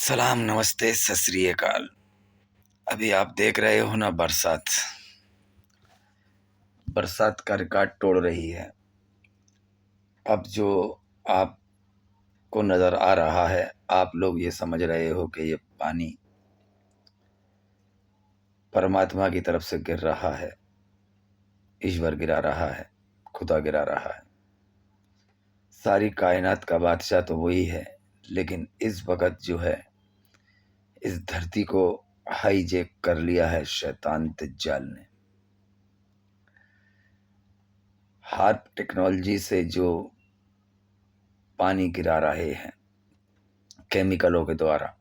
सलाम, नमस्ते, सत श्री अकाल। अभी आप देख रहे हो ना, बरसात बरसात का रिकॉर्ड तोड़ रही है। अब जो आपको नज़र आ रहा है, आप लोग ये समझ रहे हो कि ये पानी परमात्मा की तरफ से गिर रहा है, ईश्वर गिरा रहा है, खुदा गिरा रहा है। सारी कायनात का बादशाह तो वही है, लेकिन इस वक्त जो है इस धरती को हाईजैक कर लिया है शैतान दज्जाल ने। हार्प टेक्नोलॉजी से जो पानी गिरा रहे हैं केमिकलों के द्वारा,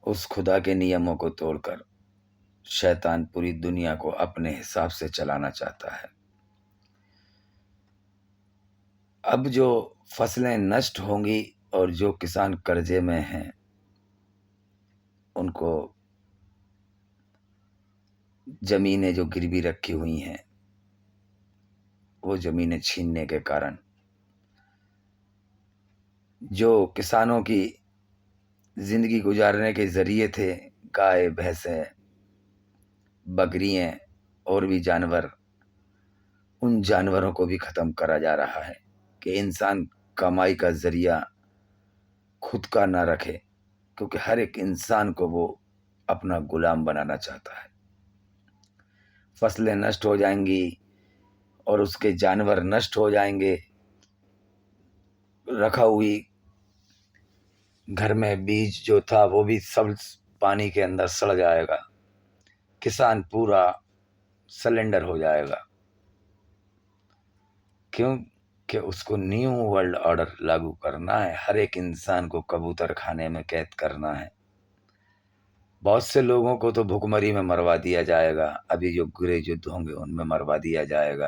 उस खुदा के नियमों को तोड़कर शैतान पूरी दुनिया को अपने हिसाब से चलाना चाहता है। अब जो फसलें नष्ट होंगी और जो किसान कर्जे में हैं, उनको जमीनें जो गिरवी रखी हुई हैं, वो जमीनें छीनने के कारण जो किसानों की जिंदगी गुजारने के जरिए थे, गाय, भैंसें, बकरियां और भी जानवर, उन जानवरों को भी खत्म करा जा रहा है कि इंसान कमाई का जरिया खुद का ना रखे, क्योंकि हर एक इंसान को वो अपना गुलाम बनाना चाहता है। फसलें नष्ट हो जाएंगी और उसके जानवर नष्ट हो जाएंगे। रखा हुई घर में बीज जो था वो भी सब पानी के अंदर सड़ जाएगा। किसान पूरा सिलेंडर हो जाएगा, क्यों कि उसको न्यू वर्ल्ड ऑर्डर लागू करना है। हर एक इंसान को कबूतर खाने में कैद करना है। बहुत से लोगों को तो भुखमरी में मरवा दिया जाएगा। अभी जो गृह युद्ध होंगे उनमें मरवा दिया जाएगा।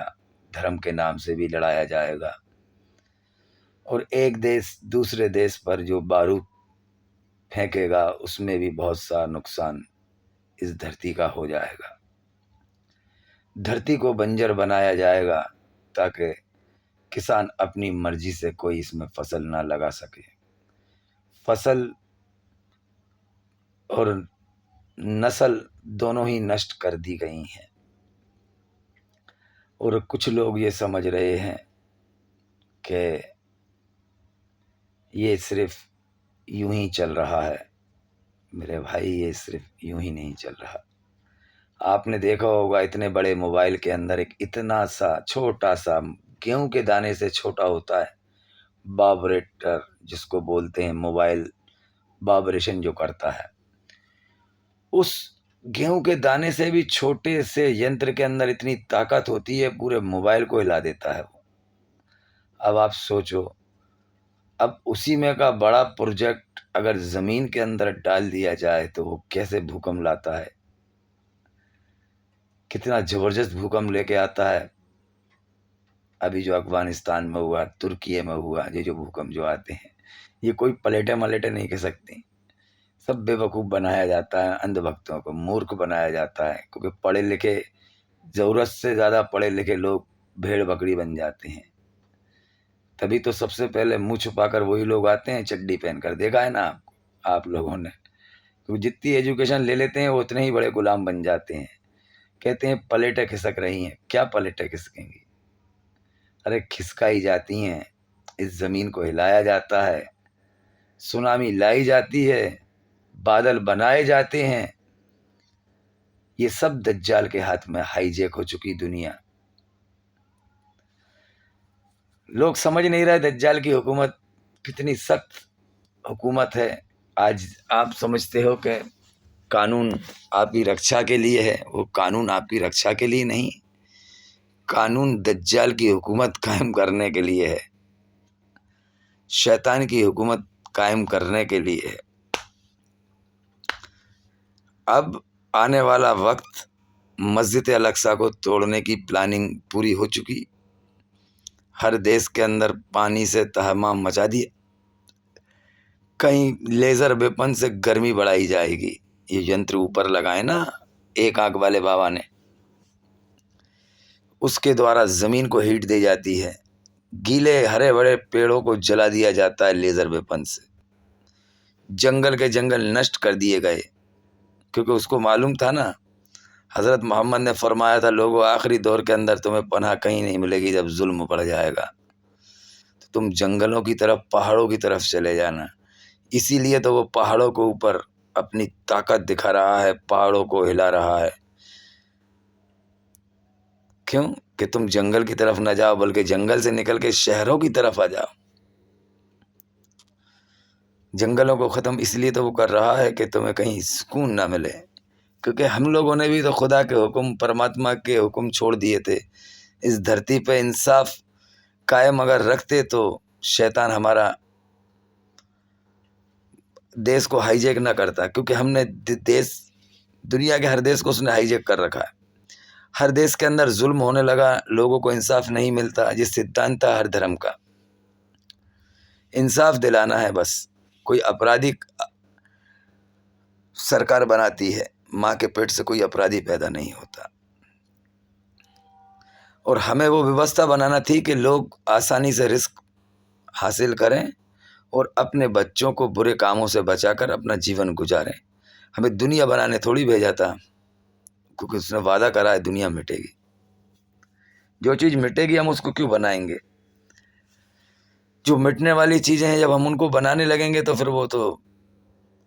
धर्म के नाम से भी लड़ाया जाएगा और एक देश दूसरे देश पर जो बारूद फेंकेगा उसमें भी बहुत सा नुकसान इस धरती का हो जाएगा। धरती को बंजर बनाया जाएगा ताकि किसान अपनी मर्जी से कोई इसमें फसल ना लगा सके। फसल और नस्ल दोनों ही नष्ट कर दी गई हैं और कुछ लोग ये समझ रहे हैं कि ये सिर्फ यूं ही चल रहा है। मेरे भाई, ये सिर्फ यूं ही नहीं चल रहा। आपने देखा होगा इतने बड़े मोबाइल के अंदर एक इतना सा छोटा सा गेहूं के दाने से छोटा होता है वाइब्रेटर, जिसको बोलते हैं मोबाइल वाइब्रेशन जो करता है। उस गेहूं के दाने से भी छोटे से यंत्र के अंदर इतनी ताकत होती है, पूरे मोबाइल को हिला देता है वो। अब आप सोचो, अब उसी में का बड़ा प्रोजेक्ट अगर जमीन के अंदर डाल दिया जाए तो वो कैसे भूकंप लाता है, कितना जबरदस्त भूकंप लेके आता है। अभी जो अफगानिस्तान में हुआ, तुर्की में हुआ, ये जो भूकंप जो आते हैं, ये कोई पलेटे मलेटे नहीं कह सकते। सब बेवकूफ़ बनाया जाता है, अंधभक्तों को मूर्ख बनाया जाता है, क्योंकि पढ़े लिखे, ज़रूरत से ज़्यादा पढ़े लिखे लोग भेड़ बकरी बन जाते हैं। तभी तो सबसे पहले मुंह छुपाकर वही लोग आते हैं चड्डी पहनकर। देखा है ना आप लोगों ने? तो जितनी एजुकेशन ले लेते हैं वो उतने ही बड़े गुलाम बन जाते हैं। कहते हैं पलेटें खिसक रही हैं। क्या पलेटें खिसकेंगी? अरे खिसकाई जाती हैं। इस जमीन को हिलाया जाता है, सुनामी लाई जाती है, बादल बनाए जाते हैं। ये सब दज्जाल के हाथ में हाईजैक हो चुकी दुनिया। लोग समझ नहीं रहे दज्जाल की हुकूमत कितनी सख्त हुकूमत है। आज आप समझते हो कि कानून आपकी रक्षा के लिए है, वो कानून आपकी रक्षा के लिए नहीं, कानून दज्जाल की हुकूमत कायम करने के लिए है, शैतान की हुकूमत कायम करने के लिए है। अब आने वाला वक्त, मस्जिद अल-अक्सा को तोड़ने की प्लानिंग पूरी हो चुकी। हर देश के अंदर पानी से तहमाम मचा दिया। कहीं लेज़र वेपन से गर्मी बढ़ाई जाएगी। ये यंत्र ऊपर लगाए ना एक आंख वाले बाबा ने, उसके द्वारा ज़मीन को हीट दी जाती है। गीले हरे भरे पेड़ों को जला दिया जाता है लेज़र वेपन से। जंगल के जंगल नष्ट कर दिए गए, क्योंकि उसको मालूम था ना, हज़रत मोहम्मद ने फरमाया था, लोगों आखिरी दौर के अंदर तुम्हें पनाह कहीं नहीं मिलेगी, जब जुल्म बढ़ जाएगा तो तुम जंगलों की तरफ, पहाड़ों की तरफ चले जाना। इसीलिए तो वो पहाड़ों के ऊपर अपनी ताकत दिखा रहा है, पहाड़ों को हिला रहा है। क्यों? कि तुम जंगल की तरफ न जाओ, बल्कि जंगल से निकल के शहरों की तरफ आ जाओ। जंगलों को ख़त्म इसलिए तो वो कर रहा है कि तुम्हें कहीं सुकून ना मिले, क्योंकि हम लोगों ने भी तो खुदा के हुक्म, परमात्मा के हुक्म छोड़ दिए थे। इस धरती पे इंसाफ कायम अगर रखते तो शैतान हमारा देश को हाईजैक ना करता, क्योंकि हमने देश, दुनिया के हर देश को उसने हाईजैक कर रखा है। हर देश के अंदर जुल्म होने लगा, लोगों को इंसाफ नहीं मिलता। ये सिद्धांत था हर धर्म का, इंसाफ दिलाना है बस। कोई अपराधी सरकार बनाती है, माँ के पेट से कोई अपराधी पैदा नहीं होता। और हमें वो व्यवस्था बनाना थी कि लोग आसानी से रिस्क हासिल करें और अपने बच्चों को बुरे कामों से बचाकर अपना जीवन गुजारें। हमें दुनिया बनाने थोड़ी भेजा था, क्योंकि उसने वादा करा है दुनिया मिटेगी। जो चीज़ मिटेगी हम उसको क्यों बनाएंगे? जो मिटने वाली चीज़ें हैं, जब हम उनको बनाने लगेंगे तो फिर वो तो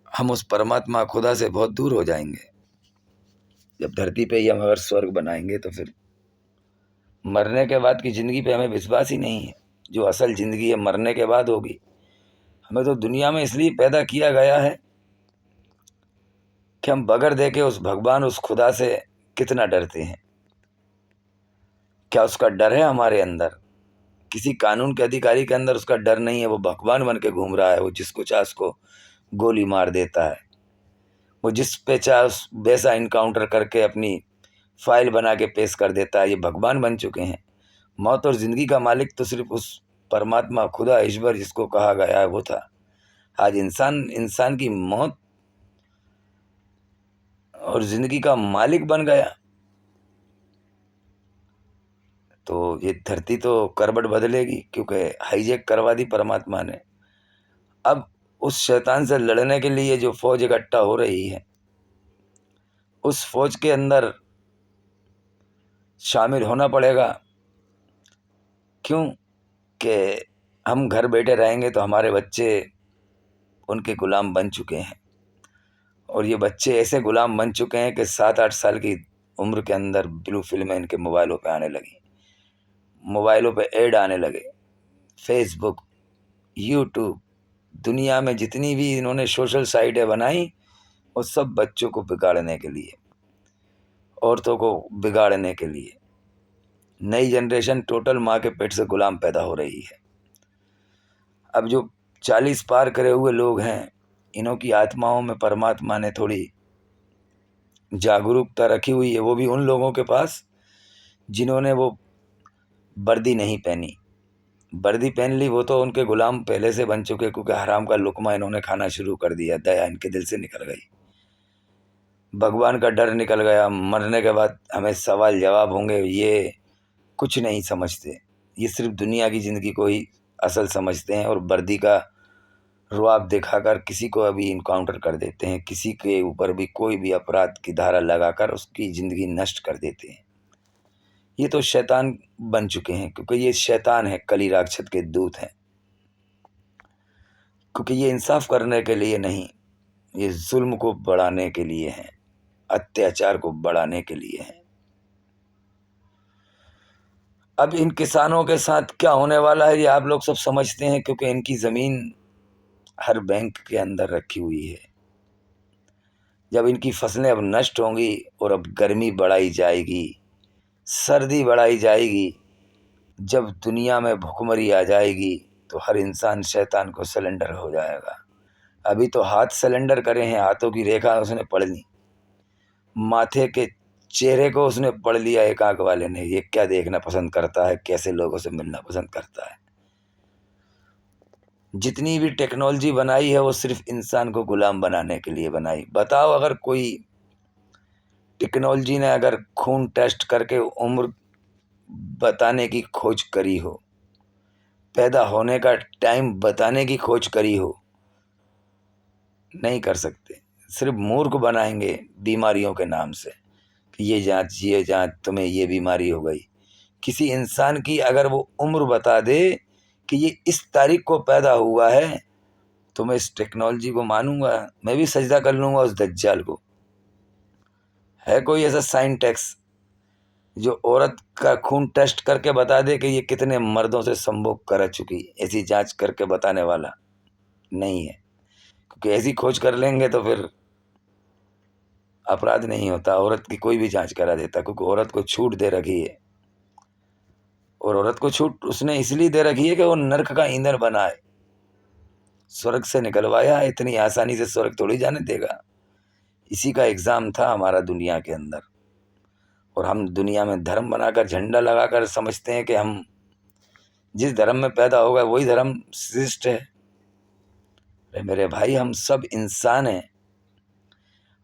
हम उस परमात्मा खुदा से बहुत दूर हो जाएंगे। जब धरती पे ही हम अगर स्वर्ग बनाएंगे तो फिर मरने के बाद की ज़िंदगी पे हमें विश्वास ही नहीं है। जो असल ज़िंदगी है मरने के बाद होगी। हमें तो दुनिया में इसलिए पैदा किया गया है कि हम बगैर देखे उस भगवान, उस खुदा से कितना डरते हैं। क्या उसका डर है हमारे अंदर? किसी कानून के अधिकारी के अंदर उसका डर नहीं है। वो भगवान बन के घूम रहा है। वो जिसको चाहे उसको गोली मार देता है। वो जिस पे चाहे उस वैसा इनकाउंटर करके अपनी फाइल बना के पेश कर देता है। ये भगवान बन चुके हैं। मौत और ज़िंदगी का मालिक तो सिर्फ उस परमात्मा, खुदा, ईश्वर जिसको कहा गया है वो था। आज इंसान की मौत और ज़िंदगी का मालिक बन गया, तो ये धरती तो करवट बदलेगी, क्योंकि हाईजैक करवा दी परमात्मा ने। अब उस शैतान से लड़ने के लिए जो फौज इकट्ठा हो रही है, उस फौज के अंदर शामिल होना पड़ेगा। क्यों? कि हम घर बैठे रहेंगे तो हमारे बच्चे उनके गुलाम बन चुके हैं। और ये बच्चे ऐसे गुलाम बन चुके हैं कि 7-8 साल की उम्र के अंदर ब्लू फिल्में इनके मोबाइलों पे आने लगी। मोबाइलों पे ऐड आने लगे। फेसबुक, यूट्यूब, दुनिया में जितनी भी इन्होंने सोशल साइटें बनाई, वो सब बच्चों को बिगाड़ने के लिए, औरतों को बिगाड़ने के लिए। नई जनरेशन टोटल माँ के पेट से गुलाम पैदा हो रही है। अब जो 40 पार करे हुए लोग हैं, इन्हों की आत्माओं में परमात्मा ने थोड़ी जागरूकता रखी हुई है। वो भी उन लोगों के पास जिन्होंने वो वर्दी नहीं पहनी। वर्दी पहन ली वो तो उनके गुलाम पहले से बन चुके, क्योंकि हराम का लुकमा इन्होंने खाना शुरू कर दिया। दया इनके दिल से निकल गई, भगवान का डर निकल गया। मरने के बाद हमें सवाल जवाब होंगे, ये कुछ नहीं समझते। ये सिर्फ दुनिया की ज़िंदगी को ही असल समझते हैं और वर्दी का रुआब दिखाकर किसी को अभी इनकाउंटर कर देते हैं। किसी के ऊपर भी कोई भी अपराध की धारा लगाकर उसकी ज़िंदगी नष्ट कर देते हैं। ये तो शैतान बन चुके हैं, क्योंकि ये शैतान है, कली राक्षस के दूत हैं। क्योंकि ये इंसाफ करने के लिए नहीं, ये जुल्म को बढ़ाने के लिए हैं, अत्याचार को बढ़ाने के लिए हैं। अब इन किसानों के साथ क्या होने वाला है ये आप लोग सब समझते हैं, क्योंकि इनकी ज़मीन हर बैंक के अंदर रखी हुई है। जब इनकी फसलें अब नष्ट होंगी और अब गर्मी बढ़ाई जाएगी, सर्दी बढ़ाई जाएगी, जब दुनिया में भुखमरी आ जाएगी, तो हर इंसान शैतान को सरेंडर हो जाएगा। अभी तो हाथ सरेंडर करे हैं, हाथों की रेखा उसने पढ़ ली, माथे के चेहरे को उसने पढ़ लिया एक आंख वाले ने। ये क्या देखना पसंद करता है, कैसे लोगों से मिलना पसंद करता है। जितनी भी टेक्नोलॉजी बनाई है वो सिर्फ इंसान को गुलाम बनाने के लिए बनाई। बताओ, अगर कोई टेक्नोलॉजी ने अगर खून टेस्ट करके उम्र बताने की खोज करी हो, पैदा होने का टाइम बताने की खोज करी हो, नहीं कर सकते। सिर्फ मूर्ख बनाएंगे बीमारियों के नाम से कि ये जांच तुम्हें ये बीमारी हो गई। किसी इंसान की अगर वो उम्र बता दे कि ये इस तारीख को पैदा हुआ है, तो मैं इस टेक्नोलॉजी को मानूंगा, मैं भी सजदा कर लूंगा उस दज्जाल को। है कोई ऐसा साइंटिस्ट जो औरत का खून टेस्ट करके बता दे कि ये कितने मर्दों से संभोग कर चुकी, ऐसी जांच करके बताने वाला नहीं है। क्योंकि ऐसी खोज कर लेंगे तो फिर अपराध नहीं होता, औरत की कोई भी जांच करा देता, क्योंकि औरत को छूट दे रखी है। और औरत को छूट उसने इसलिए दे रखी है कि वो नर्क का ईंधन बनाए, स्वर्ग से निकलवाया। इतनी आसानी से स्वर्ग थोड़ी जाने देगा। इसी का एग्जाम था हमारा दुनिया के अंदर। और हम दुनिया में धर्म बनाकर झंडा लगाकर समझते हैं कि हम जिस धर्म में पैदा होगा वही धर्म श्रेष्ठ है। अरे मेरे भाई, हम सब इंसान हैं।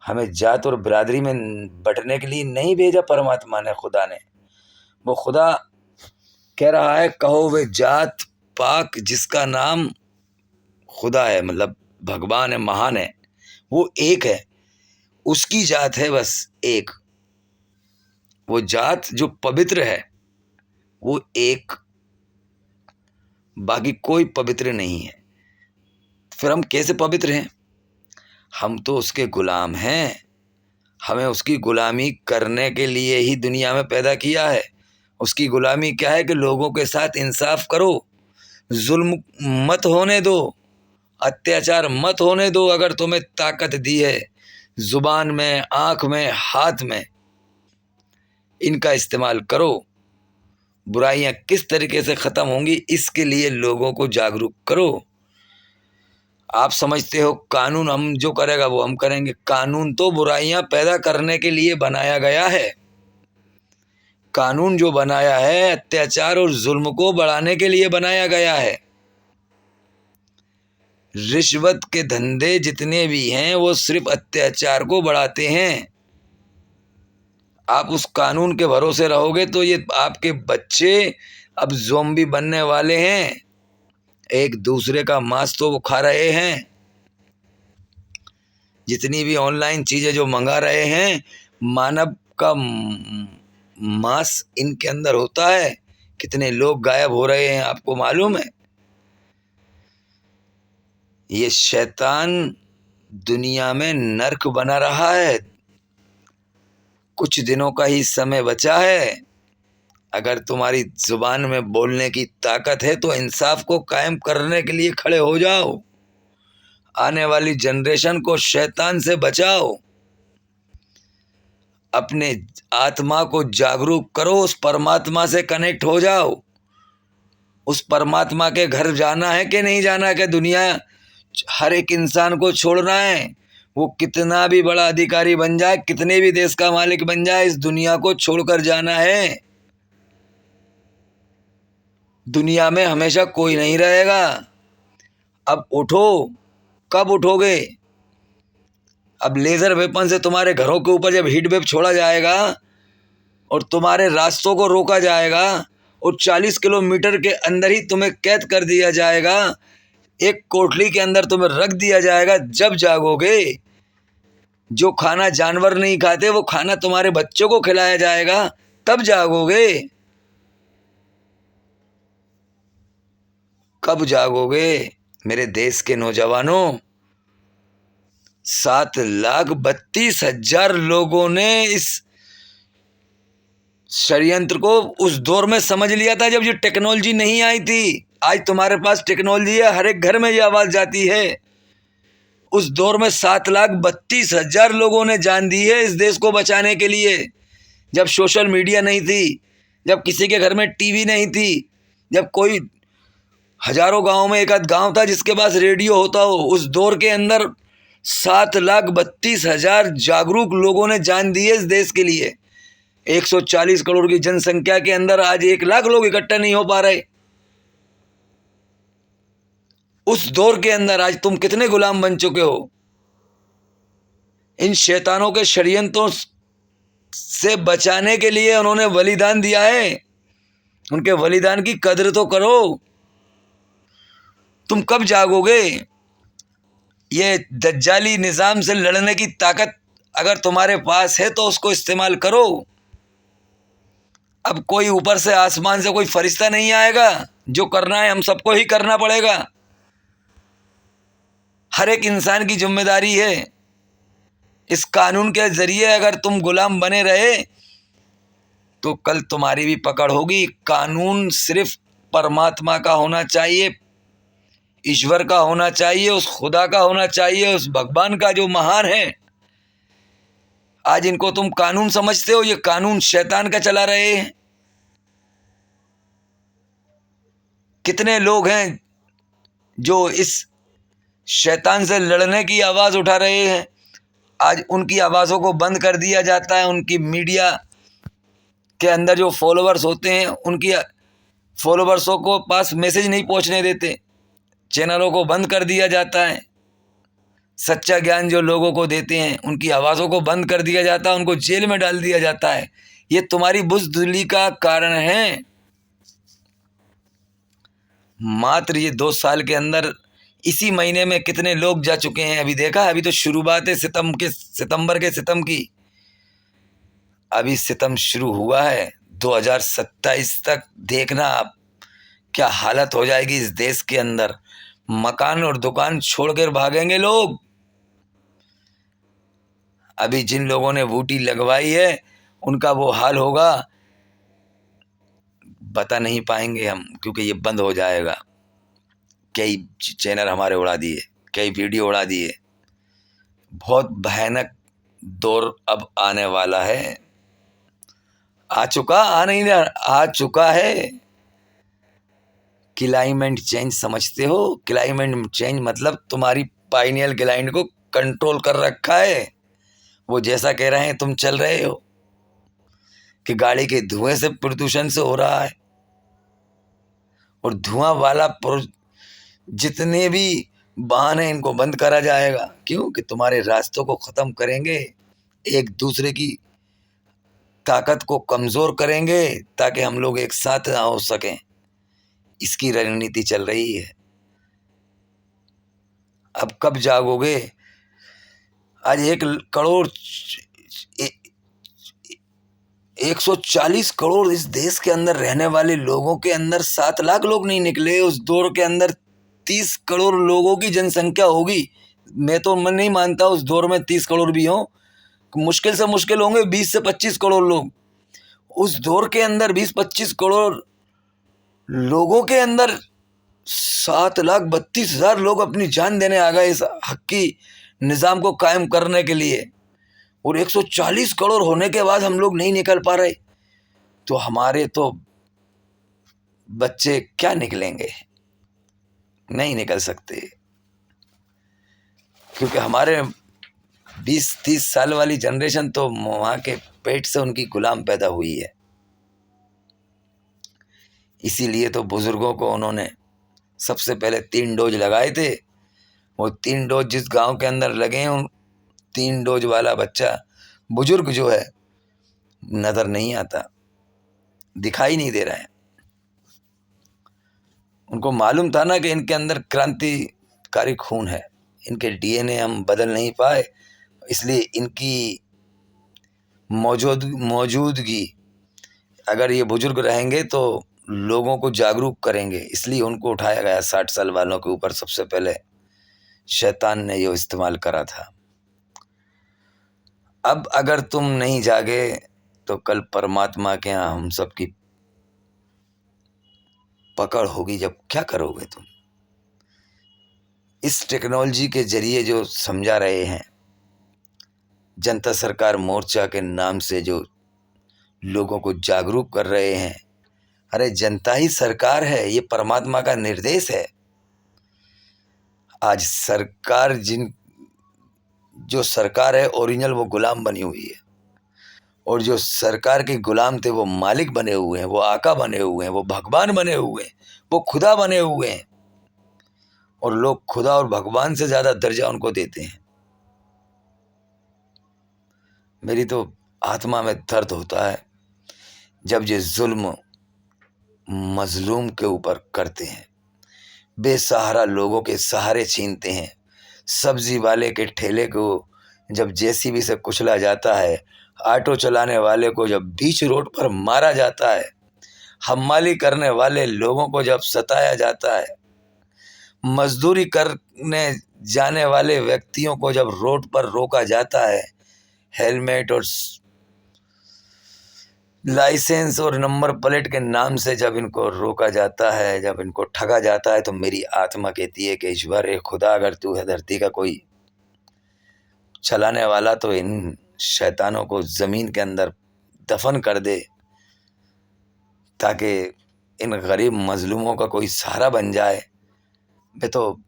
हमें जात और बिरादरी में बंटने के लिए नहीं भेजा परमात्मा ने, खुदा ने। वो खुदा कह रहा है, कहो वे जात पाक जिसका नाम खुदा है, मतलब भगवान है, महान है, वो एक है, उसकी जात है बस एक। वो जात जो पवित्र है वो एक, बाकी कोई पवित्र नहीं है। फिर हम कैसे पवित्र हैं? हम तो उसके गुलाम हैं। हमें उसकी गुलामी करने के लिए ही दुनिया में पैदा किया है। उसकी गुलामी क्या है कि लोगों के साथ इंसाफ करो, जुल्म मत होने दो, अत्याचार मत होने दो। अगर तुम्हें ताकत दी है जुबान में, आंख में, हाथ में, इनका इस्तेमाल करो। बुराइयां किस तरीके से खत्म होंगी इसके लिए लोगों को जागरूक करो। आप समझते हो कानून हम जो करेगा वो हम करेंगे? कानून तो बुराइयां पैदा करने के लिए बनाया गया है। कानून जो बनाया है अत्याचार और जुल्म को बढ़ाने के लिए बनाया गया है। रिश्वत के धंधे जितने भी हैं वो सिर्फ अत्याचार को बढ़ाते हैं। आप उस कानून के भरोसे रहोगे तो ये आपके बच्चे अब ज़ॉम्बी बनने वाले हैं। एक दूसरे का मांस तो वो खा रहे हैं। जितनी भी ऑनलाइन चीज़ें जो मंगा रहे हैं, मानव का मांस इनके अंदर होता है। कितने लोग गायब हो रहे हैं आपको मालूम है? ये शैतान दुनिया में नर्क बना रहा है। कुछ दिनों का ही समय बचा है। अगर तुम्हारी जुबान में बोलने की ताकत है तो इंसाफ को कायम करने के लिए खड़े हो जाओ। आने वाली जनरेशन को शैतान से बचाओ। अपने आत्मा को जागरूक करो, उस परमात्मा से कनेक्ट हो जाओ। उस परमात्मा के घर जाना है कि नहीं जाना है? कि दुनिया हर एक इंसान को छोड़ना है? वो कितना भी बड़ा अधिकारी बन जाए, कितने भी देश का मालिक बन जाए, इस दुनिया को छोड़कर जाना है। दुनिया में हमेशा कोई नहीं रहेगा। अब उठो। कब उठोगे? अब लेजर वेपन से तुम्हारे घरों के ऊपर जब हीट वेव छोड़ा जाएगा और तुम्हारे रास्तों को रोका जाएगा और 40 किलोमीटर के अंदर ही तुम्हें कैद कर दिया जाएगा, एक कोठरी के अंदर तुम्हें रख दिया जाएगा, जब जागोगे। जो खाना जानवर नहीं खाते वो खाना तुम्हारे बच्चों को खिलाया जाएगा, तब जागोगे। कब जागोगे मेरे देश के नौजवानों? 7,32,000 लोगों ने इस षड्यंत्र को उस दौर में समझ लिया था जब ये टेक्नोलॉजी नहीं आई थी। आज तुम्हारे पास टेक्नोलॉजी है, हर एक घर में ये आवाज जाती है। उस दौर में 7,32,000 लोगों ने जान दी है इस देश को बचाने के लिए। जब सोशल मीडिया नहीं थी, जब किसी के घर में टीवी नहीं थी, जब कोई हजारों गांव में एक आध गांव था जिसके पास रेडियो होता हो, उस दौर के अंदर 7,32,000 जागरूक लोगों ने जान दी है इस देश के लिए। 140 करोड़ की जनसंख्या के अंदर आज 1 लाख लोग इकट्ठा नहीं हो पा रहे। उस दौर के अंदर आज तुम कितने गुलाम बन चुके हो? इन शैतानों के षड्यंत्रों से बचाने के लिए उन्होंने बलिदान दिया है। उनके बलिदान की कदर तो करो। तुम कब जागोगे? ये दज्जाली निज़ाम से लड़ने की ताकत अगर तुम्हारे पास है तो उसको इस्तेमाल करो। अब कोई ऊपर से आसमान से कोई फरिश्ता नहीं आएगा, जो करना है हम सबको ही करना पड़ेगा। हर एक इंसान की जिम्मेदारी है। इस कानून के जरिए अगर तुम गुलाम बने रहे तो कल तुम्हारी भी पकड़ होगी। कानून सिर्फ परमात्मा का होना चाहिए, ईश्वर का होना चाहिए, उस खुदा का होना चाहिए, उस भगवान का जो महान है। आज इनको तुम कानून समझते हो, ये कानून शैतान का चला रहे हैं। कितने लोग हैं जो इस शैतान से लड़ने की आवाज उठा रहे हैं, आज उनकी आवाजों को बंद कर दिया जाता है। उनकी मीडिया के अंदर जो फॉलोअर्स होते हैं, उनकी फॉलोअर्सों को पास मैसेज नहीं पहुंचने देते, चैनलों को बंद कर दिया जाता है। सच्चा ज्ञान जो लोगों को देते हैं उनकी आवाज़ों को बंद कर दिया जाता है, उनको जेल में डाल दिया जाता है। ये तुम्हारी बुज़दिली का कारण है। मात्र ये 2 साल के अंदर इसी महीने में कितने लोग जा चुके हैं, अभी देखा। अभी तो शुरुआत है सितंबर के सितम की। अभी सितम शुरू हुआ है, 2027 तक देखना आप क्या हालत हो जाएगी इस देश के अंदर। मकान और दुकान छोड़कर भागेंगे लोग। अभी जिन लोगों ने बूटी लगवाई है उनका वो हाल होगा, बता नहीं पाएंगे हम, क्योंकि ये बंद हो जाएगा। कई चैनल हमारे उड़ा दिए, कई वीडियो उड़ा दिए। बहुत भयानक दौर अब आने वाला है। आ चुका है। क्लाइमेट चेंज समझते हो? क्लाइमेट चेंज मतलब तुम्हारी पाइनियल ग्लैंड को कंट्रोल कर रखा है। वो जैसा कह रहे हैं तुम चल रहे हो कि गाड़ी के धुएं से प्रदूषण से हो रहा है। और धुआं वाला जितने भी वाहन हैं इनको बंद करा जाएगा। क्यों? कि तुम्हारे रास्तों को ख़त्म करेंगे, एक दूसरे की ताकत को कमज़ोर करेंगे ताकि हम लोग एक साथ ना हो सकें। इसकी रणनीति चल रही है। अब कब जागोगे? आज 140 करोड़ इस देश के अंदर रहने वाले लोगों के अंदर 7 लाख लोग नहीं निकले। उस दौर के अंदर 30 करोड़ लोगों की जनसंख्या होगी। मैं तो मन नहीं मानता उस दौर में 30 करोड़ भी हों। मुश्किल से मुश्किल होंगे 20 से 25 करोड़ लोग। उस दौर के अंदर 20-25 करोड़ लोगों के अंदर 7,32,000 लोग अपनी जान देने आ गए इस हक़ी निज़ाम को कायम करने के लिए। और 140 करोड़ होने के बाद हम लोग नहीं निकल पा रहे, तो हमारे तो बच्चे क्या निकलेंगे? नहीं निकल सकते, क्योंकि हमारे 20-30 साल वाली जनरेशन तो वहाँ के पेट से उनकी गुलाम पैदा हुई है। इसीलिए तो बुज़ुर्गों को उन्होंने सबसे पहले 3 डोज लगाए थे। वो 3 डोज जिस गांव के अंदर लगे हैं, उन 3 डोज वाला बच्चा बुजुर्ग जो है नज़र नहीं आता, दिखाई नहीं दे रहा है। उनको मालूम था ना कि इनके अंदर क्रांतिकारी खून है, इनके डीएनए हम बदल नहीं पाए, इसलिए इनकी मौजूदगी अगर ये बुजुर्ग रहेंगे तो लोगों को जागरूक करेंगे। इसलिए उनको उठाया गया। 60 साल वालों के ऊपर सबसे पहले शैतान ने ये इस्तेमाल करा था। अब अगर तुम नहीं जागे तो कल परमात्मा के यहाँ हम सब की पकड़ होगी। जब क्या करोगे तुम? इस टेक्नोलॉजी के जरिए जो समझा रहे हैं, जनता सरकार मोर्चा के नाम से जो लोगों को जागरूक कर रहे हैं, अरे जनता ही सरकार है, ये परमात्मा का निर्देश है। आज सरकार जो सरकार है ओरिजिनल, वो गुलाम बनी हुई है। और जो सरकार के गुलाम थे वो मालिक बने हुए हैं, वो आका बने हुए हैं, वो भगवान बने हुए हैं, वो खुदा बने हुए हैं। और लोग खुदा और भगवान से ज़्यादा दर्जा उनको देते हैं। मेरी तो आत्मा में दर्द होता है जब ये जुल्म मजलूम के ऊपर करते हैं, बेसहारा लोगों के सहारे छीनते हैं, सब्जी वाले के ठेले को जब जेसीबी से कुचला जाता है, ऑटो चलाने वाले को जब बीच रोड पर मारा जाता है, हमाली करने वाले लोगों को जब सताया जाता है, मजदूरी करने जाने वाले व्यक्तियों को जब रोड पर रोका जाता है, हेलमेट और लाइसेंस और नंबर प्लेट के नाम से जब इनको रोका जाता है, जब इनको ठगा जाता है, तो मेरी आत्मा कहती है कि ईश्वर ए खुदा, अगर तू है धरती का कोई चलाने वाला तो इन शैतानों को ज़मीन के अंदर दफन कर दे, ताकि इन गरीब मजलूमों का कोई सहारा बन जाए। मैं तो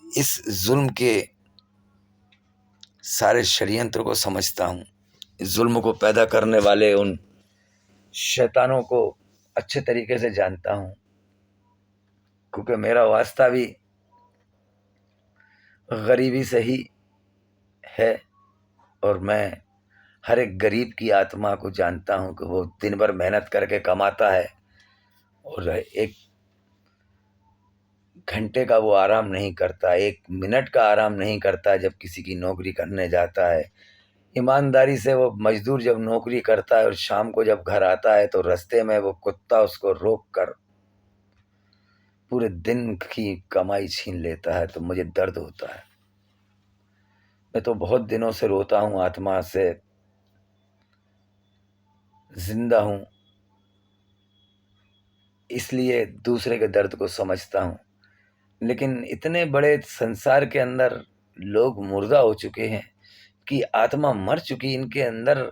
इस जुल्म के सारे षड्यंत्र को समझता हूँ, इस जुल्म को पैदा करने वाले उन शैतानों को अच्छे तरीके से जानता हूँ, क्योंकि मेरा वास्ता भी गरीबी से ही है और मैं हर एक गरीब की आत्मा को जानता हूँ कि वो दिन भर मेहनत करके कमाता है और एक घंटे का वो आराम नहीं करता, एक मिनट का आराम नहीं करता जब किसी की नौकरी करने जाता है। ईमानदारी से वो मजदूर जब नौकरी करता है और शाम को जब घर आता है तो रास्ते में वो कुत्ता उसको रोक कर पूरे दिन की कमाई छीन लेता है, तो मुझे दर्द होता है। मैं तो बहुत दिनों से रोता हूँ, आत्मा से जिंदा हूँ, इसलिए दूसरे के दर्द को समझता हूँ। लेकिन इतने बड़े संसार के अंदर लोग मुर्दा हो चुके हैं कि आत्मा मर चुकी, इनके अंदर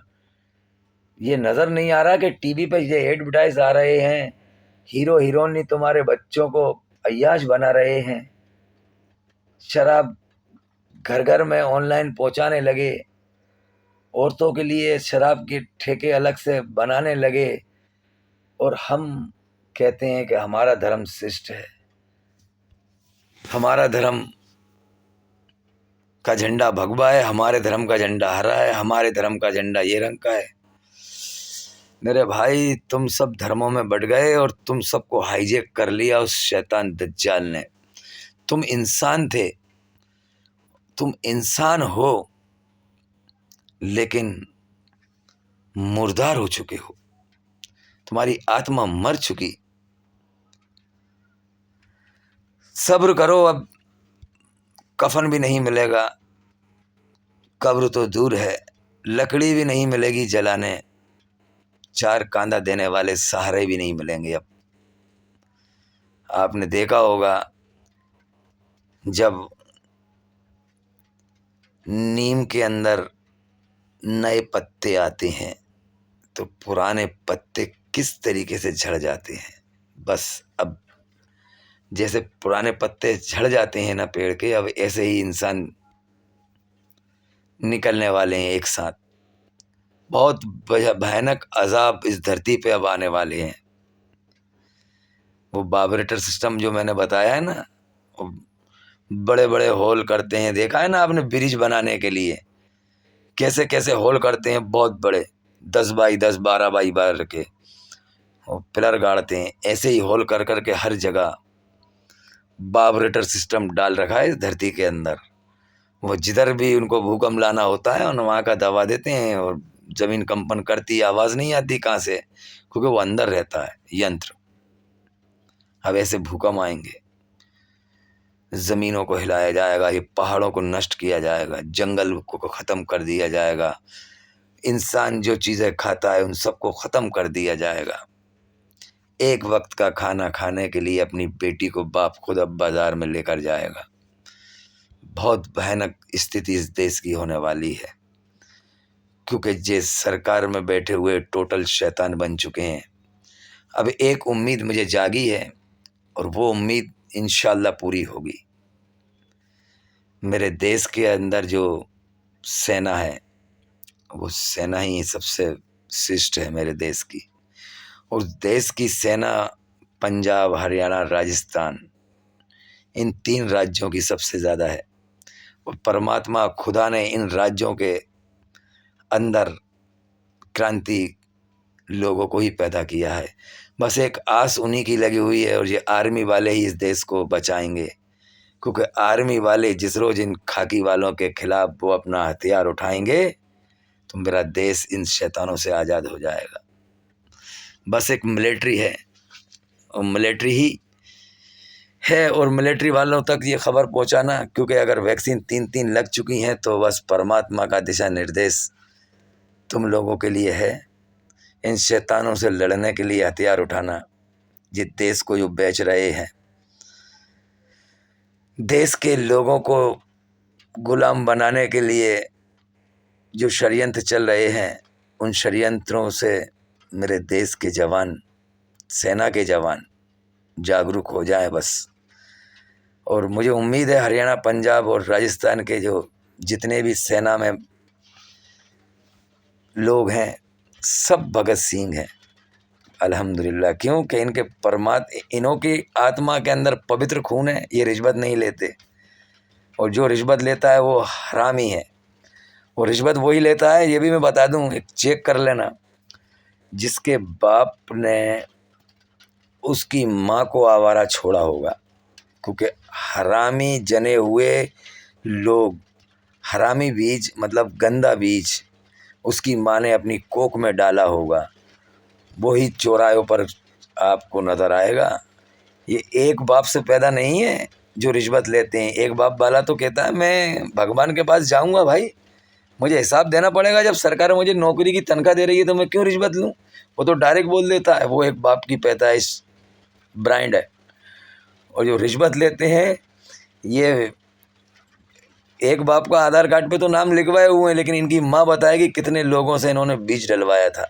ये नज़र नहीं आ रहा कि टीवी पे ये एडवर्टाइज आ रहे हैं, हीरो हीरोइन तुम्हारे बच्चों को अय्याश बना रहे हैं, शराब घर घर में ऑनलाइन पहुंचाने लगे, औरतों के लिए शराब के ठेके अलग से बनाने लगे, और हम कहते हैं कि हमारा धर्म श्रेष्ठ है, हमारा धर्म का झंडा भगवा है, हमारे धर्म का झंडा हरा है, हमारे धर्म का झंडा ये रंग का है। मेरे भाई, तुम सब धर्मों में बढ़ गए और तुम सबको हाईजेक कर लिया उस शैतान दज्जाल ने। तुम इंसान थे, तुम इंसान हो, लेकिन मुर्दार हो चुके हो, तुम्हारी आत्मा मर चुकी। सब्र करो, अब कफन भी नहीं मिलेगा, कब्र तो दूर है, लकड़ी भी नहीं मिलेगी जलाने, चार कांदा देने वाले सहारे भी नहीं मिलेंगे। अब आपने देखा होगा, जब नीम के अंदर नए पत्ते आते हैं तो पुराने पत्ते किस तरीके से झड़ जाते हैं। बस अब जैसे पुराने पत्ते झड़ जाते हैं ना पेड़ के, अब ऐसे ही इंसान निकलने वाले हैं एक साथ। बहुत भयानक अजाब इस धरती पे अब आने वाले हैं। वो वाइब्रेटर सिस्टम जो मैंने बताया है ना, वो बड़े बड़े होल करते हैं, देखा है ना आपने, ब्रिज बनाने के लिए कैसे कैसे होल करते हैं, बहुत बड़े 10 बाई 10 12 बाई 12 के वो पिलर गाड़ते हैं। ऐसे ही होल कर करके हर जगह वाइब्रेटर सिस्टम डाल रखा है इस धरती के अंदर। वो जिधर भी उनको भूकंप लाना होता है उन वहाँ का दबा देते हैं और जमीन कंपन करती, आवाज़ नहीं आती कहाँ से, क्योंकि वो अंदर रहता है यंत्र। अब ऐसे भूकंप आएंगे, ज़मीनों को हिलाया जाएगा, ये पहाड़ों को नष्ट किया जाएगा, जंगल को ख़त्म कर दिया जाएगा, इंसान जो चीज़ें खाता है उन सबको ख़त्म कर दिया जाएगा। एक वक्त का खाना खाने के लिए अपनी बेटी को बाप खुद अब बाज़ार में लेकर जाएगा। बहुत भयानक स्थिति इस देश की होने वाली है, क्योंकि जिस सरकार में बैठे हुए टोटल शैतान बन चुके हैं। अब एक उम्मीद मुझे जागी है और वो उम्मीद इंशाल्लाह पूरी होगी। मेरे देश के अंदर जो सेना है, वो सेना ही सबसे श्रेष्ठ है मेरे देश की। उस देश की सेना पंजाब, हरियाणा, राजस्थान, इन 3 राज्यों की सबसे ज़्यादा है। और परमात्मा खुदा ने इन राज्यों के अंदर क्रांति लोगों को ही पैदा किया है। बस एक आस उन्हीं की लगी हुई है और ये आर्मी वाले ही इस देश को बचाएंगे। क्योंकि आर्मी वाले जिस रोज इन खाकी वालों के खिलाफ वो अपना हथियार उठाएंगे तो मेरा देश इन शैतानों से आज़ाद हो जाएगा। बस एक मिलिट्री है और मिलिट्री ही है, और मिलिट्री वालों तक ये खबर पहुंचाना, क्योंकि अगर वैक्सीन 3-3 लग चुकी हैं तो बस परमात्मा का दिशा निर्देश तुम लोगों के लिए है। इन शैतानों से लड़ने के लिए हथियार उठाना, जिस देश को जो बेच रहे हैं, देश के लोगों को गुलाम बनाने के लिए जो षड्यंत्र चल रहे हैं, उन षड्यंत्रों से मेरे देश के जवान, सेना के जवान जागरूक हो जाएं बस। और मुझे उम्मीद है हरियाणा, पंजाब और राजस्थान के जो जितने भी सेना में लोग हैं सब भगत सिंह हैं अल्हम्दुलिल्लाह। क्योंकि इन्हों की आत्मा के अंदर पवित्र खून है, ये रिश्वत नहीं लेते। और जो रिश्वत लेता है वो हरामी है। वो रिश्वत वही लेता है, ये भी मैं बता दूं, एक चेक कर लेना, जिसके बाप ने उसकी माँ को आवारा छोड़ा होगा। क्योंकि हरामी जने हुए लोग, हरामी बीज मतलब गंदा बीज उसकी माँ ने अपनी कोख में डाला होगा, वही चौराहों पर आपको नज़र आएगा। ये एक बाप से पैदा नहीं है जो रिश्वत लेते हैं। एक बाप वाला तो कहता है मैं भगवान के पास जाऊंगा भाई, मुझे हिसाब देना पड़ेगा, जब सरकार मुझे नौकरी की तनख्वाह दे रही है तो मैं क्यों रिश्वत लूँ। वो तो डायरेक्ट बोल देता है, वो एक बाप की पैदाइश ब्रांड है। और जो रिश्वत लेते हैं, ये एक बाप का आधार कार्ड पे तो नाम लिखवाए हुए हैं, लेकिन इनकी माँ बताएगी कितने लोगों से इन्होंने बीज डलवाया था।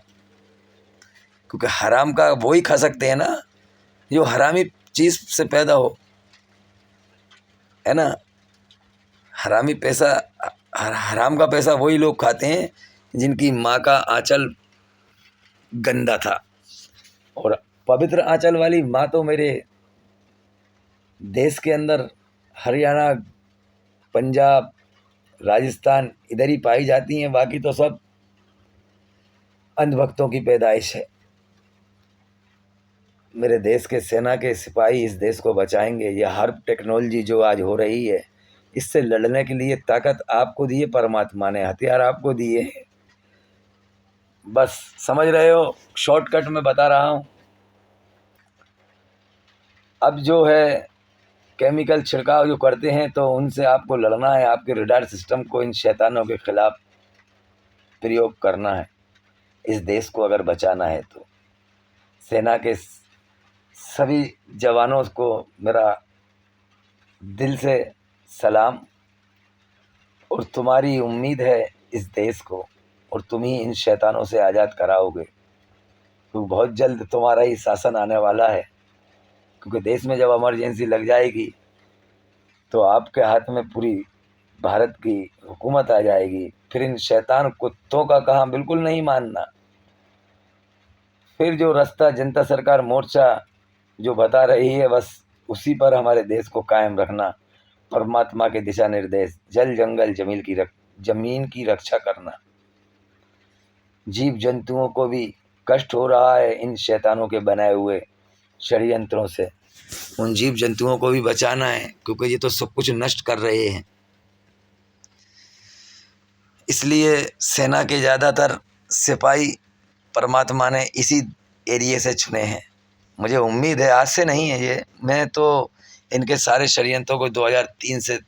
क्योंकि हराम का वही खा सकते हैं ना जो हरामी चीज़ से पैदा हो, है ना। हरामी पैसा, हराम का पैसा वही लोग खाते हैं जिनकी माँ का आंचल गंदा था। और पवित्र आंचल वाली माँ तो मेरे देश के अंदर हरियाणा, पंजाब, राजस्थान इधर ही पाई जाती हैं। बाकी तो सब अंधभक्तों की पैदाइश है। मेरे देश के सेना के सिपाही इस देश को बचाएंगे। ये हर टेक्नोलॉजी जो आज हो रही है, इससे लड़ने के लिए ताकत आपको दी है परमात्मा ने, हथियार आपको दिए हैं। बस समझ रहे हो, शॉर्टकट में बता रहा हूँ। अब जो है केमिकल छिड़काव जो करते हैं तो उनसे आपको लड़ना है। आपके रडार सिस्टम को इन शैतानों के खिलाफ प्रयोग करना है। इस देश को अगर बचाना है तो सेना के सभी जवानों को मेरा दिल से सलाम। और तुम्हारी उम्मीद है इस देश को, और तुम ही इन शैतानों से आज़ाद कराओगे। क्योंकि बहुत जल्द तुम्हारा ही शासन आने वाला है। क्योंकि देश में जब इमरजेंसी लग जाएगी तो आपके हाथ में पूरी भारत की हुकूमत आ जाएगी। फिर इन शैतान कुत्तों का कहा बिल्कुल नहीं मानना। फिर जो रास्ता जनता सरकार मोर्चा जो बता रही है, बस उसी पर हमारे देश को कायम रखना। परमात्मा के दिशा निर्देश, जल जंगल जमीन की रक्षा करना। जीव जंतुओं को भी कष्ट हो रहा है इन शैतानों के बनाए हुए षड्यंत्रों से, उन जीव जंतुओं को भी बचाना है। क्योंकि ये तो सब कुछ नष्ट कर रहे हैं। इसलिए सेना के ज़्यादातर सिपाही परमात्मा ने इसी एरिए से चुने हैं। मुझे उम्मीद है, आज से नहीं है ये, मैं तो इनके सारे षड्यंत्रों को 2003 से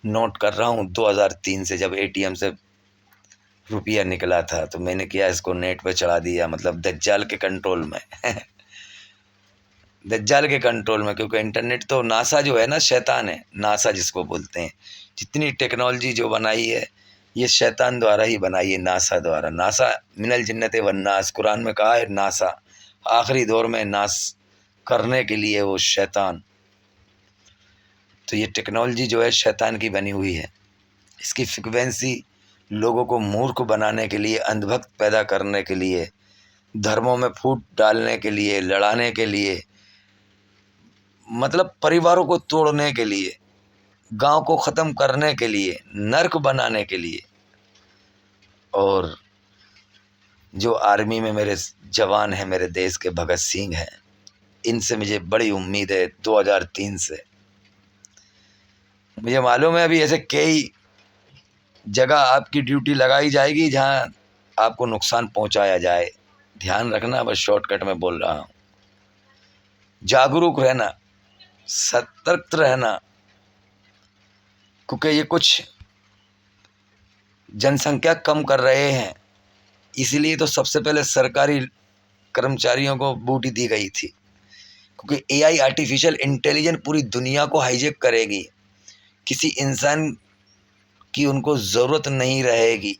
नोट कर रहा हूँ। 2003 से जब एटीएम से रुपया निकला था तो मैंने किया इसको नेट पे चढ़ा दिया, मतलब दज्जाल के कंट्रोल में दज्जाल के कंट्रोल में। क्योंकि इंटरनेट तो नासा जो है ना, शैतान है नासा जिसको बोलते हैं। जितनी टेक्नोलॉजी जो बनाई है ये शैतान द्वारा ही बनाई है, नासा द्वारा। नासा मिनल जिन्नत वन्नास, कुरान में कहा है नासा, आखिरी दौर में नाश करने के लिए वो शैतान। तो ये टेक्नोलॉजी जो है शैतान की बनी हुई है। इसकी फ्रिक्वेंसी लोगों को मूर्ख बनाने के लिए, अंधभक्त पैदा करने के लिए, धर्मों में फूट डालने के लिए, लड़ाने के लिए, मतलब परिवारों को तोड़ने के लिए, गांव को ख़त्म करने के लिए, नर्क बनाने के लिए। और जो आर्मी में मेरे जवान हैं, मेरे देश के भगत सिंह हैं, इनसे मुझे बड़ी उम्मीद है 2003 से। मुझे मालूम है अभी ऐसे कई जगह आपकी ड्यूटी लगाई जाएगी जहां आपको नुकसान पहुंचाया जाए। ध्यान रखना, बस शॉर्टकट में बोल रहा हूं। जागरूक रहना, सतर्क रहना, क्योंकि ये कुछ जनसंख्या कम कर रहे हैं, इसलिए तो सबसे पहले सरकारी कर्मचारियों को बूटी दी गई थी, क्योंकि एआई आर्टिफिशियल इंटेलिजेंस पूरी दुनिया को हाईजेक करेगी। किसी इंसान की उनको ज़रूरत नहीं रहेगी।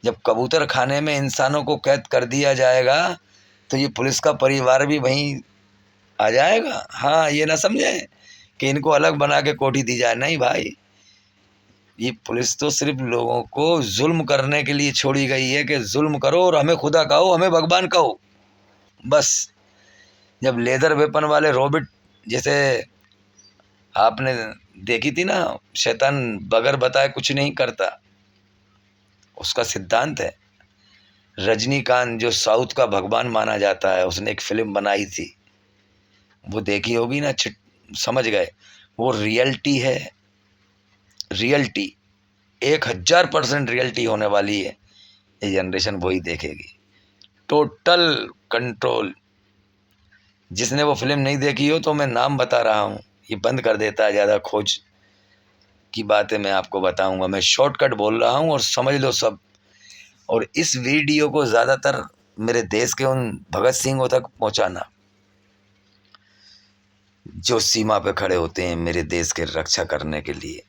जब कबूतर खाने में इंसानों को कैद कर दिया जाएगा तो ये पुलिस का परिवार भी वहीं आ जाएगा। हाँ, ये ना समझें कि इनको अलग बना के कोठी दी जाए, नहीं भाई। ये पुलिस तो सिर्फ लोगों को जुल्म करने के लिए छोड़ी गई है कि जुल्म करो और हमें खुदा कहो, हमें भगवान कहो, बस। जब लेदर वेपन वाले रोबोट जैसे आपने देखी थी ना, शैतान बगैर बताए कुछ नहीं करता, उसका सिद्धांत है। रजनीकांत जो साउथ का भगवान माना जाता है, उसने एक फिल्म बनाई थी, वो देखी होगी ना, समझ गए। वो रियलिटी है, रियलिटी 1000% रियलिटी होने वाली है। ये जनरेशन वही देखेगी, टोटल कंट्रोल। जिसने वो फिल्म नहीं देखी हो तो मैं नाम बता रहा हूँ, ये बंद कर देता है। ज़्यादा खोज की बातें मैं आपको बताऊंगा, मैं शॉर्टकट बोल रहा हूँ और समझ लो सब। और इस वीडियो को ज़्यादातर मेरे देश के उन भगत सिंहों तक पहुँचाना जो सीमा पे खड़े होते हैं मेरे देश के रक्षा करने के लिए।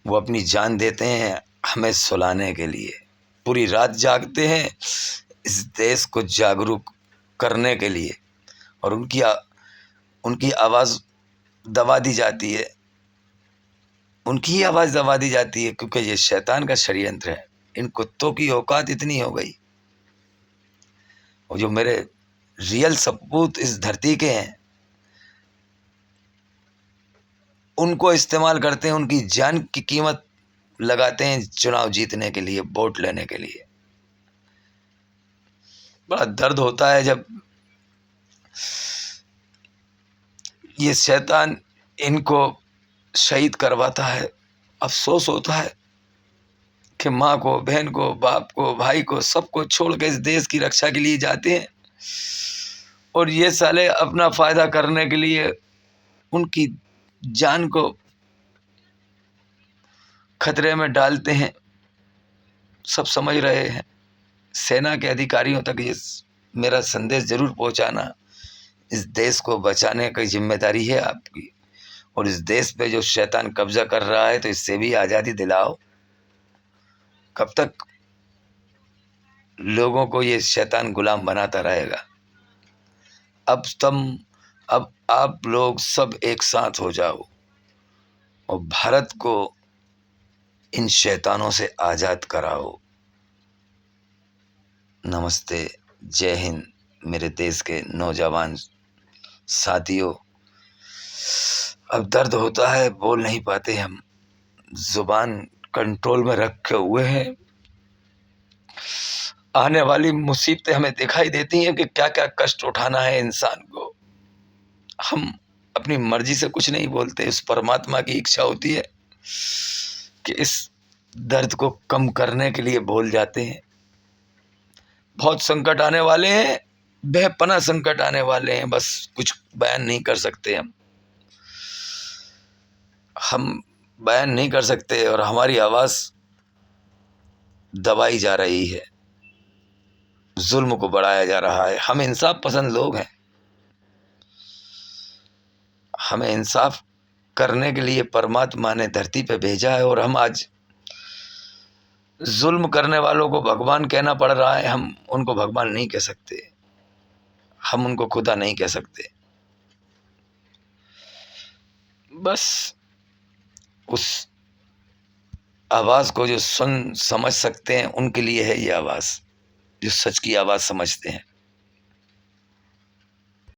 वो अपनी जान देते हैं हमें सुलाने के लिए, पूरी रात जागते हैं इस देश को जागरूक करने के लिए, और उनकी आवाज़ दबा दी जाती है, उनकी ही आवाज़ दबा दी जाती है, क्योंकि ये शैतान का षड्यंत्र है। इन कुत्तों की औकात इतनी हो गई, और जो मेरे रियल सपूत इस धरती के हैं उनको इस्तेमाल करते हैं, उनकी जान की कीमत लगाते हैं चुनाव जीतने के लिए, वोट लेने के लिए। बड़ा दर्द होता है जब ये शैतान इनको शहीद करवाता है। अफसोस होता है कि माँ को, बहन को, बाप को, भाई को, सबको छोड़ के इस देश की रक्षा के लिए जाते हैं, और ये साले अपना फ़ायदा करने के लिए उनकी जान को खतरे में डालते हैं। सब समझ रहे हैं। सेना के अधिकारियों तक ये मेरा संदेश ज़रूर पहुंचाना, इस देश को बचाने की जिम्मेदारी है आपकी। और इस देश पे जो शैतान कब्जा कर रहा है तो इससे भी आज़ादी दिलाओ। कब तक लोगों को ये शैतान गुलाम बनाता रहेगा? अब आप लोग सब एक साथ हो जाओ और भारत को इन शैतानों से आज़ाद कराओ। नमस्ते, जय हिंद मेरे देश के नौजवान साथियों। अब दर्द होता है, बोल नहीं पाते हम, जुबान कंट्रोल में रखे हुए हैं। आने वाली मुसीबतें हमें दिखाई देती हैं कि क्या क्या कष्ट उठाना है इंसान को। हम अपनी मर्जी से कुछ नहीं बोलते, उस परमात्मा की इच्छा होती है कि इस दर्द को कम करने के लिए बोल जाते हैं। बहुत संकट आने वाले हैं, बेपनाह संकट आने वाले हैं, बस कुछ बयान नहीं कर सकते। हम बयान नहीं कर सकते और हमारी आवाज़ दबाई जा रही है, जुल्म को बढ़ाया जा रहा है। हम इंसाफ पसंद लोग हैं, हमें इंसाफ करने के लिए परमात्मा ने धरती पे भेजा है, और हम आज जुल्म करने वालों को भगवान कहना पड़ रहा है। हम उनको भगवान नहीं कह सकते, हम उनको खुदा नहीं कह सकते। बस उस आवाज़ को जो सुन समझ सकते हैं उनके लिए है ये आवाज़, जो सच की आवाज़ समझते हैं।